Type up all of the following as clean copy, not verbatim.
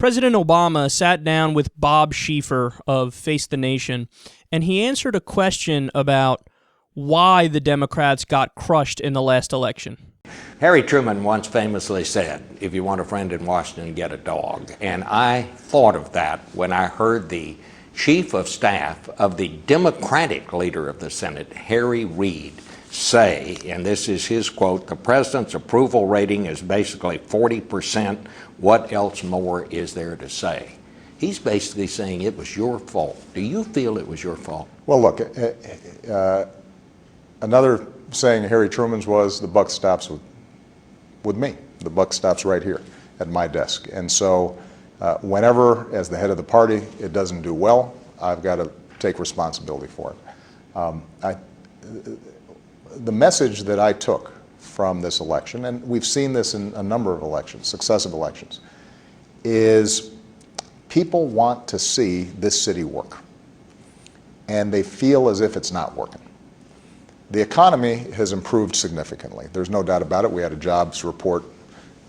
President Obama sat down with Bob Schieffer of Face the Nation, and he answered a question about why the Democrats got crushed in the last election. Harry Truman once famously said, if you want a friend in Washington, get a dog. And I thought of that when I heard the chief of staff of the Democratic leader of the Senate, Harry Reid, say, and this is his quote, the president's approval rating is basically 40%. What else more is there to say? He's basically saying it was your fault. Do you feel it was your fault? Well, look, another saying Harry Truman's was, the buck stops with me. The buck stops right here at my desk. And so whenever, as the head of the party, it doesn't do well, I've got to take responsibility for it. The message that I took from this election, and we've seen this in a number of elections, successive elections, is people want to see this city work, and they feel as if it's not working. The economy has improved significantly. There's no doubt about it. We had a jobs report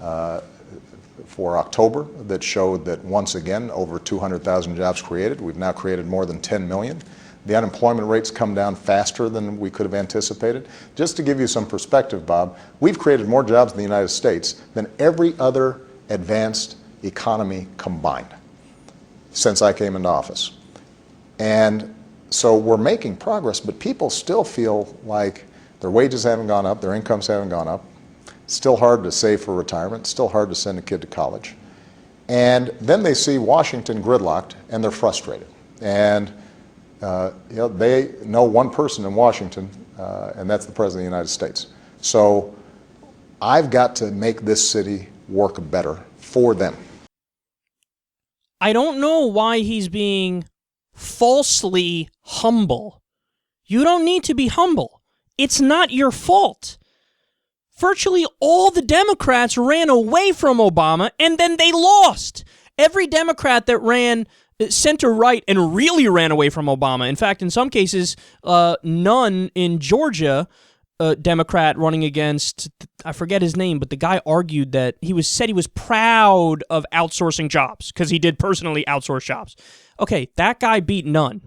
for October that showed that once again, over 200,000 jobs created. We've now created more than 10 million. The unemployment rates come down faster than we could have anticipated. Just to give you some perspective, Bob, we've created more jobs in the United States than every other advanced economy combined since I came into office. And so we're making progress, but people still feel like their wages haven't gone up, their incomes haven't gone up. It's still hard to save for retirement, it's still hard to send a kid to college. And then they see Washington gridlocked and they're frustrated. And they know one person in Washington, and that's the President of the United States. So I've got to make this city work better for them. I don't know why he's being falsely humble. You don't need to be humble. It's not your fault. Virtually all the Democrats ran away from Obama, and then they lost. Every Democrat that ran center-right and really ran away from Obama. In fact, in some cases, none in Georgia, Democrat running against, I forget his name, but the guy argued that said he was proud of outsourcing jobs because he did personally outsource jobs. Okay, that guy beat none.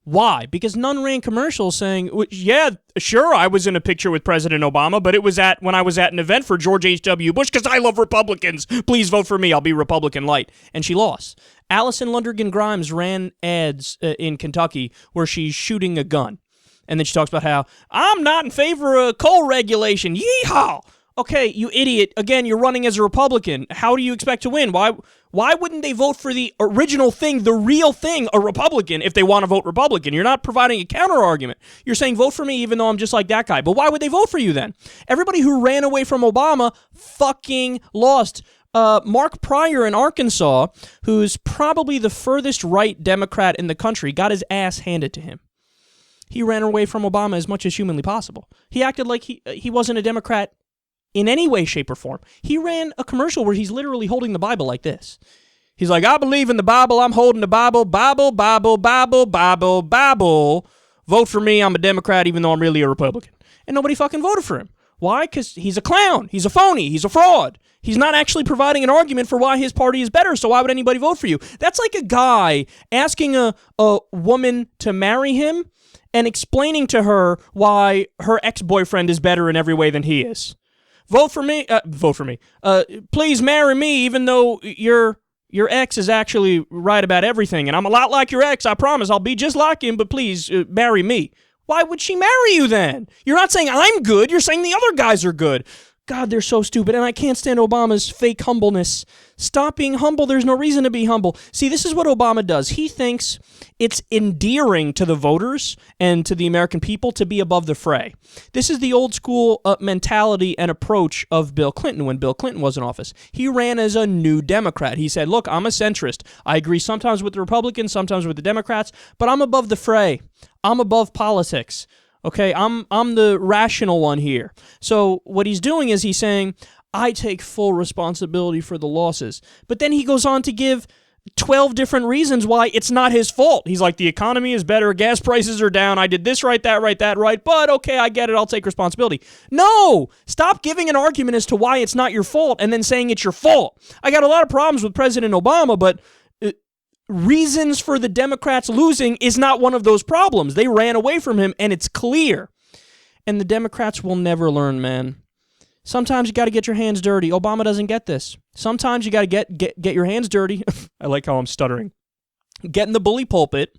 Why? Because none ran commercials saying, yeah, sure, I was in a picture with President Obama, but it was when I was at an event for George H.W. Bush because I love Republicans. Please vote for me. I'll be Republican light. And she lost. Allison Lundergan Grimes ran ads in Kentucky where she's shooting a gun. And then she talks about how, I'm not in favor of coal regulation. Yeehaw! Okay, you idiot. Again, you're running as a Republican. How do you expect to win? Why wouldn't they vote for the original thing, the real thing, a Republican, if they want to vote Republican? You're not providing a counter-argument. You're saying, vote for me even though I'm just like that guy. But why would they vote for you then? Everybody who ran away from Obama fucking lost. Mark Pryor in Arkansas, who's probably the furthest right Democrat in the country, got his ass handed to him. He ran away from Obama as much as humanly possible. He acted like he wasn't a Democrat in any way, shape, or form. He ran a commercial where he's literally holding the Bible like this. He's like, I believe in the Bible. I'm holding the Bible. Bible, Bible, Bible, Bible, Bible. Vote for me. I'm a Democrat even though I'm really a Republican. And nobody fucking voted for him. Why? Because he's a clown. He's a phony. He's a fraud. He's not actually providing an argument for why his party is better, so why would anybody vote for you? That's like a guy asking a woman to marry him and explaining to her why her ex-boyfriend is better in every way than he is. Vote for me. Please marry me, even though your ex is actually right about everything, and I'm a lot like your ex. I promise I'll be just like him, but please marry me. Why would she marry you then? You're not saying I'm good. You're saying the other guys are good. God, they're so stupid, and I can't stand Obama's fake humbleness. Stop being humble. There's no reason to be humble. See, this is what Obama does. He thinks it's endearing to the voters and to the American people to be above the fray. This is the old school mentality and approach of Bill Clinton when Bill Clinton was in office. He ran as a new Democrat. He said, look, I'm a centrist. I agree sometimes with the Republicans, sometimes with the Democrats, but I'm above the fray. I'm above politics. Okay, I'm the rational one here. So what he's doing is he's saying, I take full responsibility for the losses. But then he goes on to give 12 different reasons why it's not his fault. He's like, the economy is better, gas prices are down, I did this right, that right, but okay, I get it, I'll take responsibility. No! Stop giving an argument as to why it's not your fault and then saying it's your fault. I got a lot of problems with President Obama, but reasons for the Democrats losing is not one of those problems. They ran away from him, and it's clear. And the Democrats will never learn, man. Sometimes you got to get your hands dirty. Obama doesn't get this. Sometimes you got to get your hands dirty. I like how I'm stuttering. Get in the bully pulpit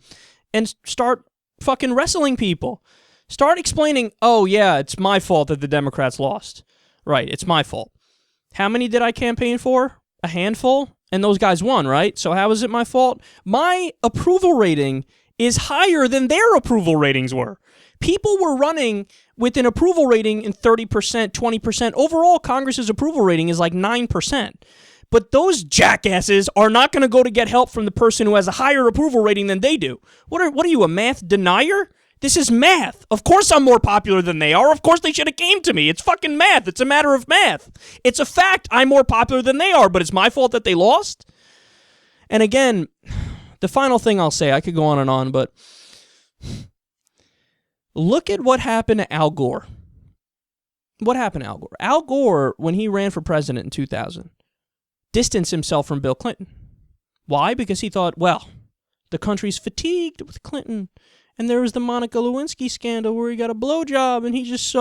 and start fucking wrestling people. Start explaining, oh, yeah, it's my fault that the Democrats lost. Right, it's my fault. How many did I campaign for? A handful? And those guys won, right? So how is it my fault? My approval rating is higher than their approval ratings were. People were running with an approval rating in 30%, 20%. Overall, Congress's approval rating is like 9%. But those jackasses are not going to go to get help from the person who has a higher approval rating than they do. What are you, a math denier? This is math. Of course I'm more popular than they are. Of course they should have came to me. It's fucking math. It's a matter of math. It's a fact I'm more popular than they are, but it's my fault that they lost. And again, the final thing I'll say, I could go on, but look at what happened to Al Gore. What happened to Al Gore? Al Gore, when he ran for president in 2000, distanced himself from Bill Clinton. Why? Because he thought, well, the country's fatigued with Clinton. And there was the Monica Lewinsky scandal where he got a blowjob, and he just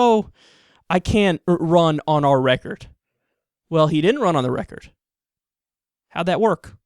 I can't run on our record. Well, he didn't run on the record. How'd that work?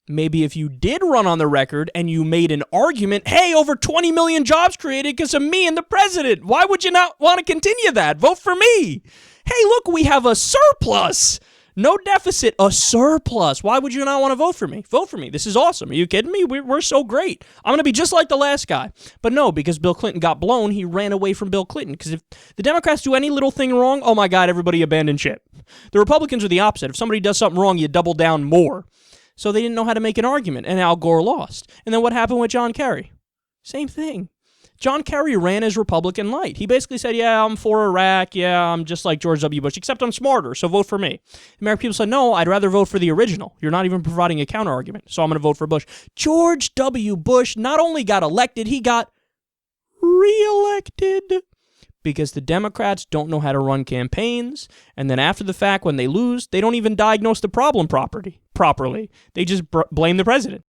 Maybe if you did run on the record and you made an argument, hey, over 20 million jobs created because of me and the president. Why would you not want to continue that? Vote for me. Hey, look, we have a surplus. No deficit, a surplus. Why would you not want to vote for me? Vote for me. This is awesome. Are you kidding me? We're so great. I'm going to be just like the last guy. But no, because Bill Clinton got blown, he ran away from Bill Clinton. Because if the Democrats do any little thing wrong, oh my God, everybody abandoned ship. The Republicans are the opposite. If somebody does something wrong, you double down more. So they didn't know how to make an argument, and Al Gore lost. And then what happened with John Kerry? Same thing. John Kerry ran as Republican light. He basically said, yeah, I'm for Iraq. Yeah, I'm just like George W. Bush, except I'm smarter, so vote for me. American people said, no, I'd rather vote for the original. You're not even providing a counter-argument, so I'm going to vote for Bush. George W. Bush not only got elected, he got reelected because the Democrats don't know how to run campaigns, and then after the fact, when they lose, they don't even diagnose the problem properly. They just blame the president.